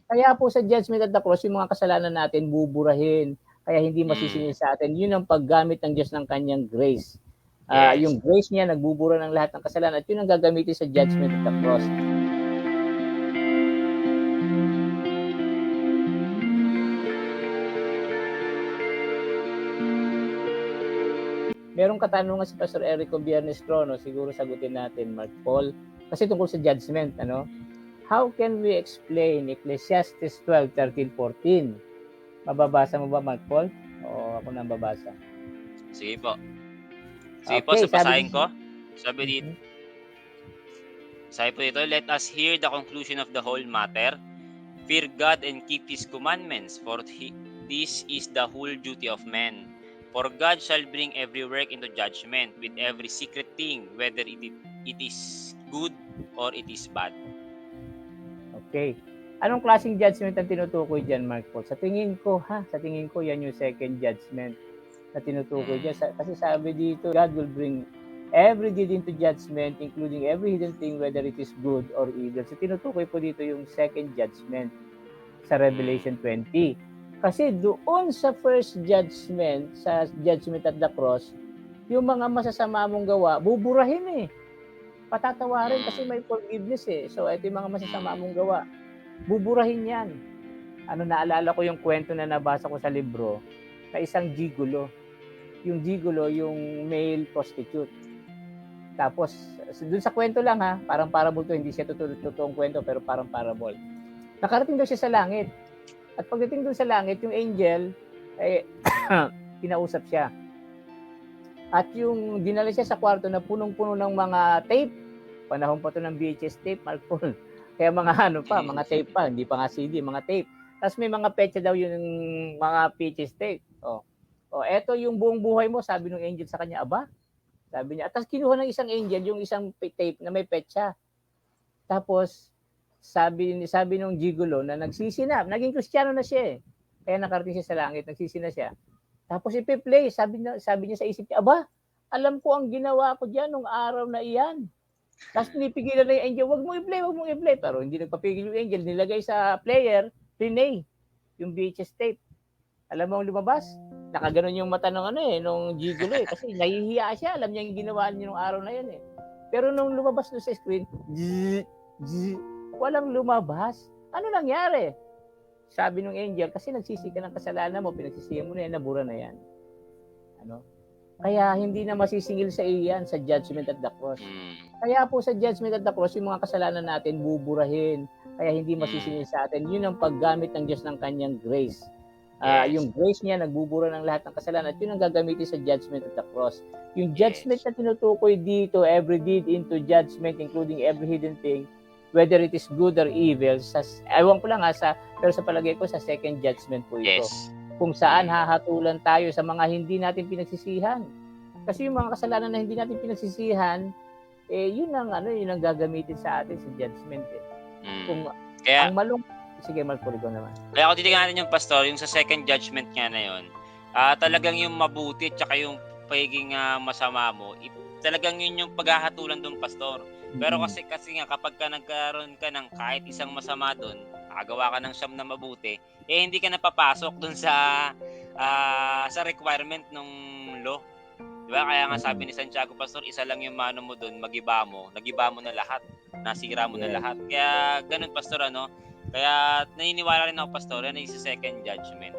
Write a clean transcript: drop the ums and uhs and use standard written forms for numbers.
Kaya po sa judgment at the cross, yung mga kasalanan natin buburahin, kaya hindi masisingil sa atin. Yun ang paggamit ng Diyos ng kanyang grace. Yes. Yung grace niya, nagbubura ng lahat ng kasalanan at yun ang gagamitin sa judgment at the cross. Merong katanungan si Pastor Erico Biernes Crono, siguro sagutin natin, Mark Paul, kasi tungkol sa judgment, ano? How can we explain Ecclesiastes 12:13-14? Mababasa mo ba, Mark Paul? O ako nang babasa? Sige po. Sige po, Okay, sabasahin ko. Sabi po dito, let us hear the conclusion of the whole matter. Fear God and keep His commandments, for this is the whole duty of man. For God shall bring every work into judgment with every secret thing, whether it is good or it is bad. Okay. Anong klaseng judgment ang tinutukoy dyan, Mark Paul? Sa tingin ko, yan yung second judgment na tinutukoy dyan. Kasi sabi dito, God will bring every deed into judgment, including every hidden thing, whether it is good or evil. So tinutukoy po dito yung second judgment sa Revelation 20. Kasi doon sa first judgment, sa judgment at the cross, yung mga masasama mong gawa, buburahin eh. Patatawarin kasi may forgiveness eh. So ito yung mga masasama mong gawa. Buburahin yan. Naalala ko yung kwento na nabasa ko sa libro na isang gigolo. Yung gigolo, yung male prostitute. Tapos, dun sa kwento lang parang parable to, hindi siya totoong kwento, pero parang parable. Nakarating daw siya sa langit. At pagdating doon sa langit, yung angel, kinausap siya. At yung dinala siya sa kwarto na punong-puno ng mga tape. Panahon pa to ng VHS tape, Mark Paul. Kaya mga mga tape pa, hindi pa nga CD, mga tape. Tapos may mga petsa daw yung mga VHS tape. Eto yung buong buhay mo, sabi ng angel sa kanya, aba? Sabi niya. At tapos kinuha ng isang angel yung isang tape na may petsa. Tapos, sabi ng gigolo na nagsisi na, naging Kristiyano na siya eh. Kaya nakarating siya sa langit, nagsisi na siya. Tapos ipi-play, sabi niya sa isip niya, aba, alam ko ang ginawa ko diyan nung araw na iyan. Tapos pinipigilan na yung angel, wag mo i-play. Pero hindi nagpapigil yung angel, nilagay sa player, play yung VHS tape. Alam mo ang lumabas? Nakaganon yung mata nung gigolo eh. Kasi nahihiya siya, alam niya yung ginawa niya nung araw na yan eh. Pero nung lumabas doon sa screen, walang lumabas. Ano nangyari? Sabi ng angel, kasi nagsisi ka ng kasalanan mo, pinagsisihan mo na yan, nabura na yan. Kaya hindi na masisingil sa iyan sa judgment at the cross. Kaya po sa judgment at the cross, yung mga kasalanan natin buburahin. Kaya hindi masisingil sa atin. Yun ang paggamit ng Diyos ng kanyang grace. Yung grace niya, nagbubura ng lahat ng kasalanan at yun ang gagamitin sa judgment at the cross. Yung judgment na tinutukoy dito, every deed into judgment, including every hidden thing, whether it is good or evil, ewan ko lang pero sa palagay ko, sa second judgment po ito. Yes. Kung saan hahatulan tayo sa mga hindi natin pinagsisihan. Kasi yung mga kasalanan na hindi natin pinagsisihan, yun ang gagamitin sa atin sa judgment eh. Kaya, ang sige, Marco naman. Kaya kung titingnan natin yung pastor, yung sa second judgment nga na yun, talagang yung mabuti at yung pagiging masama mo, talagang yun yung paghahatulan doon, pastor. Pero kasi nga kapag ka nagkaroon ka ng kahit isang masama doon, agawa ka ng siyam na mabuti, hindi ka napapasok doon sa requirement ng law. Diba? Kaya nga sabi ni Santiago, pastor, isa lang yung mano mo doon, nagiba mo na lahat, nasira mo na lahat. Kaya ganun, pastor, Kaya naniniwala rin ako, pastor, na yung second judgment.